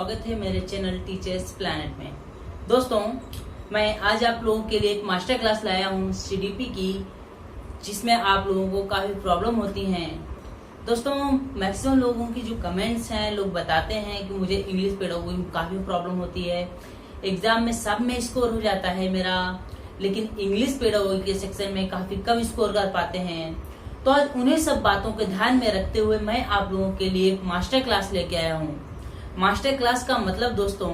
स्वागत है मेरे चैनल टीचर्स प्लैनेट में। दोस्तों, मैं आज आप लोगों के लिए एक मास्टर क्लास लाया हूँ सीडीपी की, जिसमें आप लोगों को काफी प्रॉब्लम होती हैं। दोस्तों, मैक्सिमम लोगों की जो कमेंट्स हैं, लोग बताते हैं कि मुझे इंग्लिश पेडागोजी में काफी प्रॉब्लम होती है। एग्जाम में सब में स्कोर हो जाता है मेरा, लेकिन इंग्लिश पेडागोजी के सेक्शन में काफी कम स्कोर कर पाते हैं। तो आज उन्हीं सब बातों को ध्यान में रखते हुए मैं आप लोगों के लिए एक मास्टर क्लास लेके आया हूँ। मास्टर क्लास का मतलब दोस्तों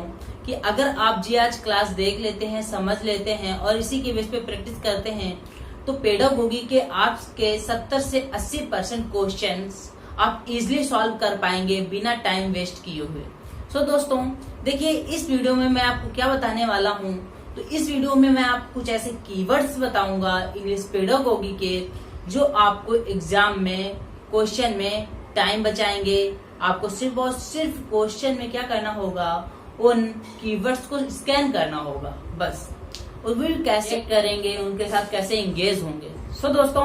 कि अगर आप जी आज क्लास देख लेते हैं, समझ लेते हैं और इसी के बेस पे प्रैक्टिस करते हैं तो पेडागोजी के आपके 70 से 80% क्वेश्चंस आप इजीली सॉल्व कर पाएंगे बिना टाइम वेस्ट किए हुए। सो दोस्तों देखिए, इस वीडियो में मैं आपको क्या बताने वाला हूँ। तो इस वीडियो में मैं आपको कुछ ऐसे कीवर्ड्स बताऊंगा इंग्लिश पेडागोजी के, जो आपको एग्जाम में क्वेश्चन में टाइम बचाएंगे। आपको सिर्फ और सिर्फ क्वेश्चन में क्या करना होगा, उन कीवर्ड्स को स्कैन करना होगा बस। और वो कैसे करेंगे, उनके साथ कैसे इंगेज होंगे। सो दोस्तों,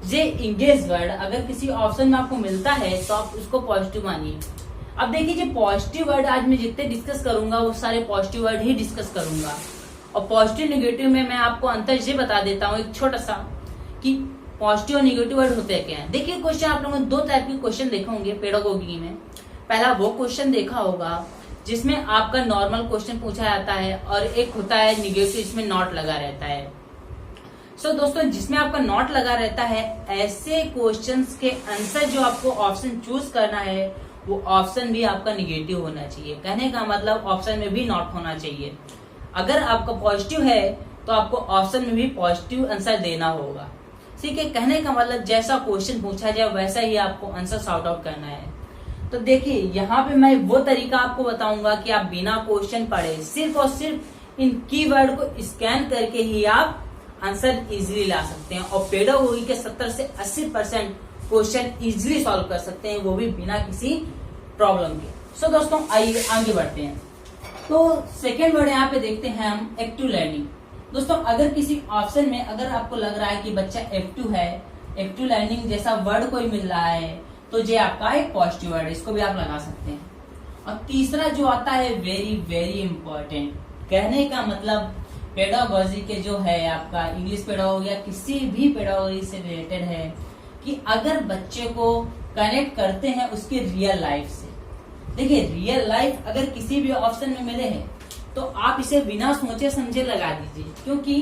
ये इंगेज वर्ड अगर किसी ऑप्शन में आपको मिलता है तो आप उसको पॉजिटिव मानिए। अब देखिए, जो पॉजिटिव वर्ड आज मैं जितने डिस्कस करूंगा वो सारे पॉजिटिव वर्ड ही डिस्कस करूंगा। और पॉजिटिव नेगेटिव में मैं आपको अंतर ये बता देता हूँ एक छोटा सा, कि पॉजिटिव और नेगेटिव वर्ड होते क्या है। देखिए, क्वेश्चन आप लोगों ने दो टाइप के क्वेश्चन देखे होंगे पेडागोजी में। पहला वो क्वेश्चन देखा होगा जिसमें आपका नॉर्मल क्वेश्चन पूछा जाता है, और एक होता है नेगेटिव, इसमें नॉट लगा रहता है। सो दोस्तों, जिसमें आपका नॉट लगा रहता है, ऐसे क्वेश्चंस के आंसर जो आपको ऑप्शन चूज करना है वो ऑप्शन भी आपका नेगेटिव होना चाहिए। कहने का मतलब ऑप्शन में भी नॉट होना चाहिए। अगर आपका पॉजिटिव है तो आपको ऑप्शन में भी पॉजिटिव आंसर देना होगा। ठीक है, कहने का मतलब जैसा क्वेश्चन पूछा जाए वैसा ही आपको आंसर सॉर्ट आउट करना है। तो देखिए, यहाँ पे मैं वो तरीका आपको बताऊंगा कि आप बिना क्वेश्चन पढ़े सिर्फ और सिर्फ इन कीवर्ड को स्कैन करके ही आप आंसर इजीली ला सकते हैं, और पेडागोजी के 70 से 80% क्वेश्चन इजीली सॉल्व कर सकते हैं, वो भी बिना किसी प्रॉब्लम के। सो दोस्तों, आइए आगे बढ़ते हैं। तो सेकेंड वर्ड यहाँ पे देखते हैं हम, एक्टिव लर्निंग। दोस्तों, अगर किसी ऑप्शन में अगर आपको लग रहा है कि बच्चा एक्टिव है, एक्टिव लर्निंग जैसा वर्ड कोई मिल रहा है, तो ये आपका एक पॉजिटिव वर्ड है, इसको भी आप लगा सकते हैं। और तीसरा जो आता है, वेरी वेरी इंपॉर्टेंट। कहने का मतलब पेडागोजी के जो है आपका इंग्लिश पेडागोजी या किसी भी पेडागोजी से रिलेटेड है, कि अगर बच्चे को कनेक्ट करते हैं उसके रियल लाइफ से। देखिए, रियल लाइफ अगर किसी भी ऑप्शन में मिले हैं तो आप इसे बिना सोचे समझे लगा दीजिए, क्योंकि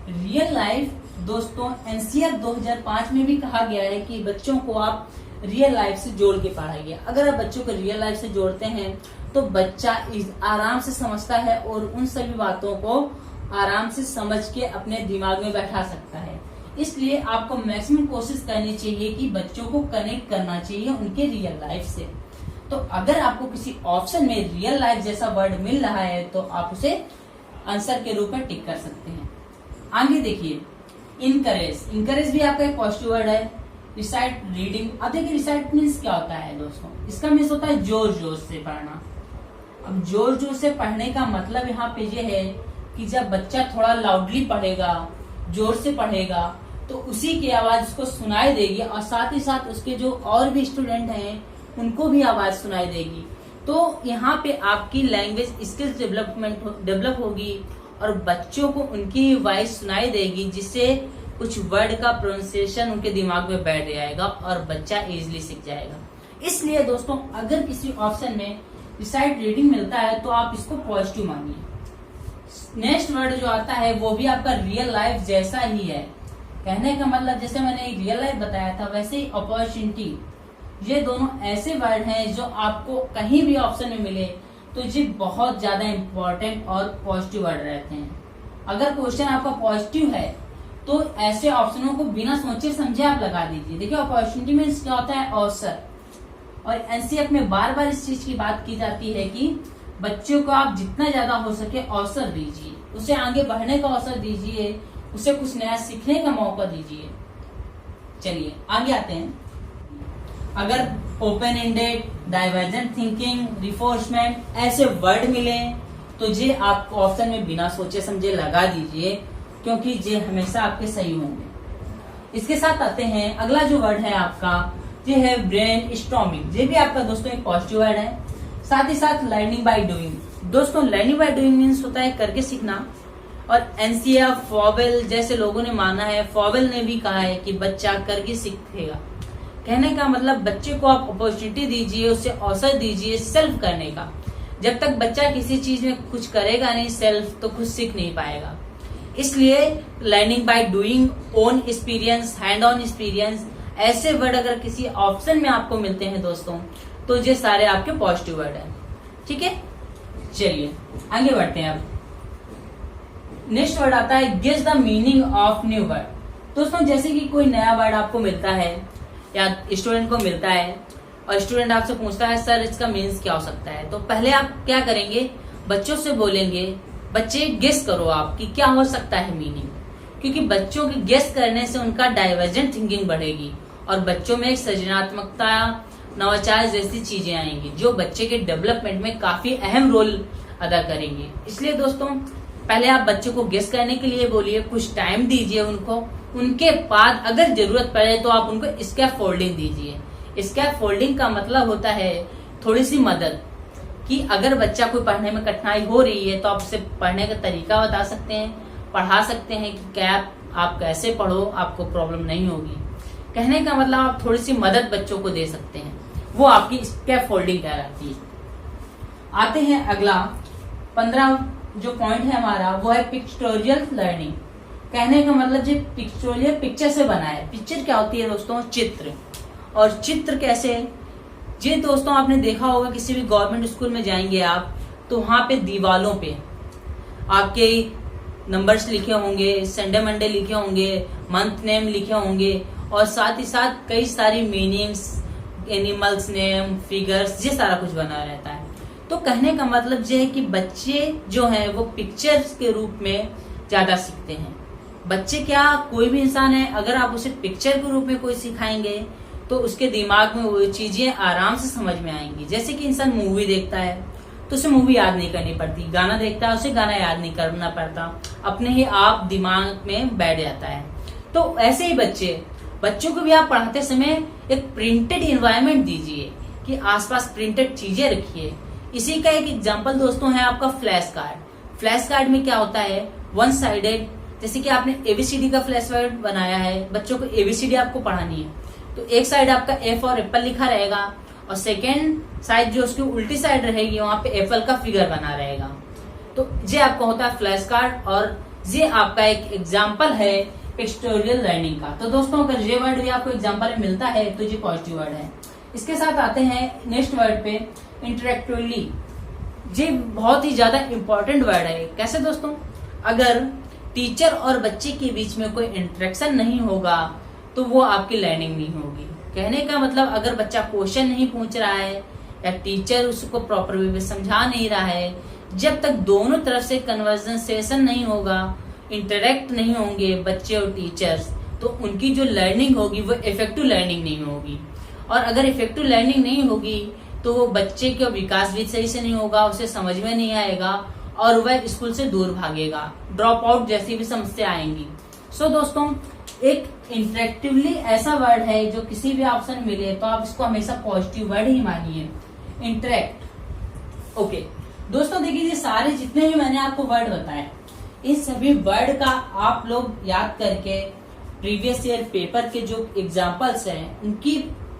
रियल लाइफ दोस्तों एनसीईआरटी 2005 में भी कहा गया है कि बच्चों को आप रियल लाइफ से जोड़ के पढ़ाइए। अगर आप बच्चों को रियल लाइफ से जोड़ते हैं तो बच्चा आराम से समझता है और उन सभी बातों को आराम से समझ के अपने दिमाग में बैठा सकता है। इसलिए आपको मैक्सिमम कोशिश करनी चाहिए कि बच्चों को कनेक्ट करना चाहिए उनके रियल लाइफ से। तो अगर आपको किसी ऑप्शन में रियल लाइफ जैसा वर्ड मिल रहा है तो आप उसे आंसर के रूप में टिक कर सकते हैं। आगे देखिए, इनकरेज। इनकरेज भी आपका एक पॉजिटिव वर्ड है। Recite reading. अब देखिए, रिसाइट मीन्स क्या होता है दोस्तों, इसका मीन्स होता है जोर जोर से पढ़ना। अब जोर जोर से पढ़ने का मतलब यहाँ पे ये है कि जब बच्चा थोड़ा लाउडली पढ़ेगा, जोर से पढ़ेगा, तो उसी की आवाज उसको सुनाई देगी, और साथ ही साथ उसके जो और भी स्टूडेंट हैं उनको भी आवाज सुनाई देगी। तो यहाँ पे आपकी लैंग्वेज स्किल्स डेवलप होगी और बच्चों को उनकी वॉइस सुनाई देगी, जिससे कुछ वर्ड का प्रोनाउंसिएशन उनके दिमाग में बैठ जाएगा और बच्चा इजीली सीख जाएगा। इसलिए दोस्तों, अगर किसी ऑप्शन में रिसाइट रीडिंग मिलता है तो आप इसको पॉजिटिव मानिए। नेक्स्ट वर्ड जो आता है वो भी आपका रियल लाइफ जैसा ही है। कहने का मतलब जैसे मैंने रियल लाइफ बताया था वैसे ही अपॉर्चुनिटी। ये दोनों ऐसे वर्ड हैं जो आपको कहीं भी ऑप्शन में मिले तो ये बहुत ज्यादा इंपॉर्टेंट और पॉजिटिव वर्ड रहते हैं। अगर क्वेश्चन आपका पॉजिटिव है तो ऐसे ऑप्शनों को बिना सोचे समझे आप लगा दीजिए। देखिए, अपॉर्चुनिटी में क्या होता है, अवसर। और एनसीईआरटी में बार बार इस चीज की बात की जाती है कि बच्चों को आप जितना ज्यादा हो सके अवसर दीजिए, उसे आगे बढ़ने का अवसर दीजिए, उसे कुछ नया सीखने का मौका दीजिए। चलिए आगे आते हैं। अगर open ended, divergent thinking, reinforcement ऐसे वर्ड मिले तो ये आप ऑप्शन में बिना सोचे समझे लगा दीजिए, क्योंकि ये हमेशा आपके सही होंगे। इसके साथ आते हैं, अगला जो वर्ड है आपका ये है ब्रेन स्टॉर्मिंग। ये भी आपका दोस्तों एक पॉजिटिव वर्ड है। साथ ही साथ लर्निंग बाय डूइंग। दोस्तों लर्निंग बाय डूइंग मीन्स होता है करके सीखना, और एनसीआर फॉवेल जैसे लोगों ने माना है, फॉवेल ने भी कहा है कि बच्चा करके सीखेगा। कहने का मतलब बच्चे को आप अपॉर्चुनिटी दीजिए, उसे अवसर दीजिए सेल्फ करने का। जब तक बच्चा किसी चीज में कुछ करेगा नहीं सेल्फ, तो कुछ सीख नहीं पाएगा। इसलिए learning by doing, own experience, hand on experience, ऐसे वर्ड अगर किसी ऑप्शन में आपको मिलते हैं दोस्तों, तो ये सारे आपके पॉजिटिव वर्ड है। ठीक है, चलिए आगे बढ़ते हैं। अब नेक्स्ट वर्ड आता है guess the meaning of new word. दोस्तों जैसे कि कोई नया वर्ड आपको मिलता है या स्टूडेंट को मिलता है, और स्टूडेंट आपसे पूछता है सर इसका मीन्स क्या हो सकता है, तो पहले आप क्या करेंगे, बच्चों से बोलेंगे बच्चे गेस करो आप कि क्या हो सकता है मीनिंग, क्योंकि बच्चों के गेस करने से उनका डाइवर्जेंट थिंकिंग बढ़ेगी और बच्चों में एक सृजनात्मकता, नवाचार जैसी चीजें आएंगी जो बच्चे के डेवलपमेंट में काफी अहम रोल अदा करेंगे। इसलिए दोस्तों पहले आप बच्चों को गेस करने के लिए बोलिए, कुछ टाइम दीजिए उनको, उनके बाद अगर जरूरत पड़े तो आप उनको स्कैफोल्डिंग दीजिए। स्कैफोल्डिंग का मतलब होता है थोड़ी सी मदद, कि अगर बच्चा कोई पढ़ने में कठिनाई हो रही है तो आप उसे पढ़ने का तरीका बता सकते हैं, पढ़ा सकते हैं कि क्या आप कैसे पढ़ो, आपको प्रॉब्लम नहीं होगी। कहने का मतलब आप थोड़ी सी मदद बच्चों को दे सकते हैं, वो आपकी स्कैफोल्डिंग कहलाती है। आते हैं अगला 15 जो पॉइंट है हमारा, वो है पिक्टोरियल लर्निंग। कहने का मतलब जो पिक्टोरियल पिक्चर से बना है। पिक्चर क्या होती है दोस्तों, चित्र। और चित्र कैसे, जी दोस्तों आपने देखा होगा किसी भी गवर्नमेंट स्कूल में जाएंगे आप, तो वहां पे दीवालों पे आपके नंबर्स लिखे होंगे, संडे मंडे लिखे होंगे, मंथ नेम लिखे होंगे, और साथ ही साथ कई सारी मीनिंग्स, एनिमल्स नेम, फिगर्स, ये सारा कुछ बना रहता है। तो कहने का मतलब ये है कि बच्चे जो हैं वो पिक्चर्स के रूप में ज्यादा सीखते हैं। बच्चे क्या, कोई भी इंसान है, अगर आप उसे पिक्चर के रूप में कोई सिखाएंगे तो उसके दिमाग में वो चीजें आराम से समझ में आएंगी। जैसे कि इंसान मूवी देखता है तो उसे मूवी याद नहीं करनी पड़ती, गाना देखता है उसे गाना याद नहीं करना पड़ता, अपने ही आप दिमाग में बैठ जाता है। तो ऐसे ही बच्चों को भी आप पढ़ाते समय एक प्रिंटेड इन्वायरमेंट दीजिए कि आसपास प्रिंटेड चीजें रखिए। इसी का एक एग्जांपल दोस्तों है आपका फ्लैश कार्ड। फ्लैश कार्ड में क्या होता है, वन साइडेड, जैसे कि आपने एबीसीडी का फ्लैश कार्ड बनाया है, बच्चों को एबीसीडी आपको पढ़ानी है, तो एक साइड आपका एफ और एप्पल लिखा रहेगा, और सेकेंड साइड जो उसकी उल्टी साइड रहेगी वहां पे एप्पल का फिगर बना रहेगा। तो ये आपका होता है फ्लैश कार्ड, और ये आपका एक एग्जाम्पल है पिक्टोरियल लर्निंग का। तो दोस्तों अगर ये वर्ड भी आपको एग्जाम्पल में मिलता है तो ये पॉजिटिव वर्ड है। इसके साथ आते हैं नेक्स्ट वर्ड पे, इंटरेक्टिवली। ये बहुत ही ज्यादा इंपॉर्टेंट वर्ड है। कैसे दोस्तों, अगर टीचर और बच्चे के बीच में कोई इंटरेक्शन नहीं होगा तो वो आपकी लर्निंग नहीं होगी। कहने का मतलब अगर बच्चा क्वेश्चन नहीं पूछ रहा है या टीचर उसको प्रॉपर वे में समझा नहीं रहा है, जब तक दोनों तरफ से कन्वर्सेशन नहीं होगा, इंटरेक्ट नहीं होंगे बच्चे और टीचर्स, तो उनकी जो लर्निंग होगी वो इफेक्टिव लर्निंग नहीं होगी। और अगर इफेक्टिव लर्निंग नहीं होगी तो वो बच्चे का विकास भी सही से नहीं होगा, उसे समझ में नहीं आएगा और वह स्कूल से दूर भागेगा, ड्रॉप आउट जैसी भी समस्या आएंगी। सो दोस्तों एक इंटरेक्टिवली ऐसा वर्ड है जो किसी भी ऑप्शन मिले तो आप इसको हमेशा पॉजिटिव वर्ड ही मानिए, इंटरेक्ट। ओके दोस्तों देखिए, ये सारे जितने भी मैंने आपको वर्ड बताए, इन सभी वर्ड का आप लोग याद करके प्रीवियस ईयर पेपर के जो एग्जाम्पल्स हैं उनकी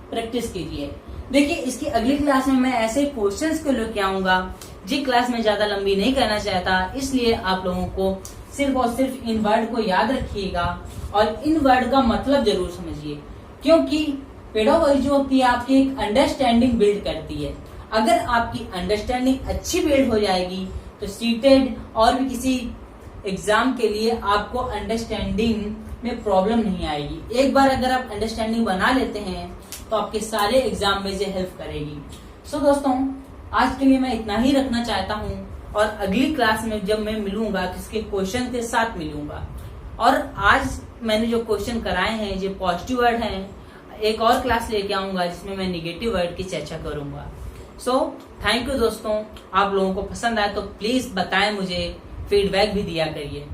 प्रैक्टिस कीजिए। देखिए इसकी अगली क्लास में मैं ऐसे क्वेश्चंस को लेके आऊंगा। जी क्लास में ज्यादा लंबी नहीं करना चाहता, इसलिए आप लोगों को सिर्फ और सिर्फ इन वर्ड को याद रखिएगा और इन वर्ड का मतलब जरूर समझिए, क्योंकि पेडागोजी जो होती है आपकी एक अंडरस्टैंडिंग बिल्ड करती है। अगर आपकी अंडरस्टैंडिंग अच्छी बिल्ड हो जाएगी तो सीटेड और भी किसी एग्जाम के लिए आपको अंडरस्टैंडिंग में प्रॉब्लम नहीं आएगी। एक बार अगर आप अंडरस्टैंडिंग बना लेते हैं तो आपके सारे एग्जाम में ये हेल्प करेगी। सो दोस्तों आज के लिए मैं इतना ही रखना चाहता हूँ, और अगली क्लास में जब मैं मिलूंगा तो इसके क्वेश्चन के साथ मिलूंगा। और आज मैंने जो क्वेश्चन कराए हैं ये पॉजिटिव वर्ड हैं। एक और क्लास लेके आऊंगा जिसमें मैं निगेटिव वर्ड की चर्चा करूंगा। सो थैंक यू दोस्तों, आप लोगों को पसंद आए तो प्लीज बताएं, मुझे फीडबैक भी दिया करिए।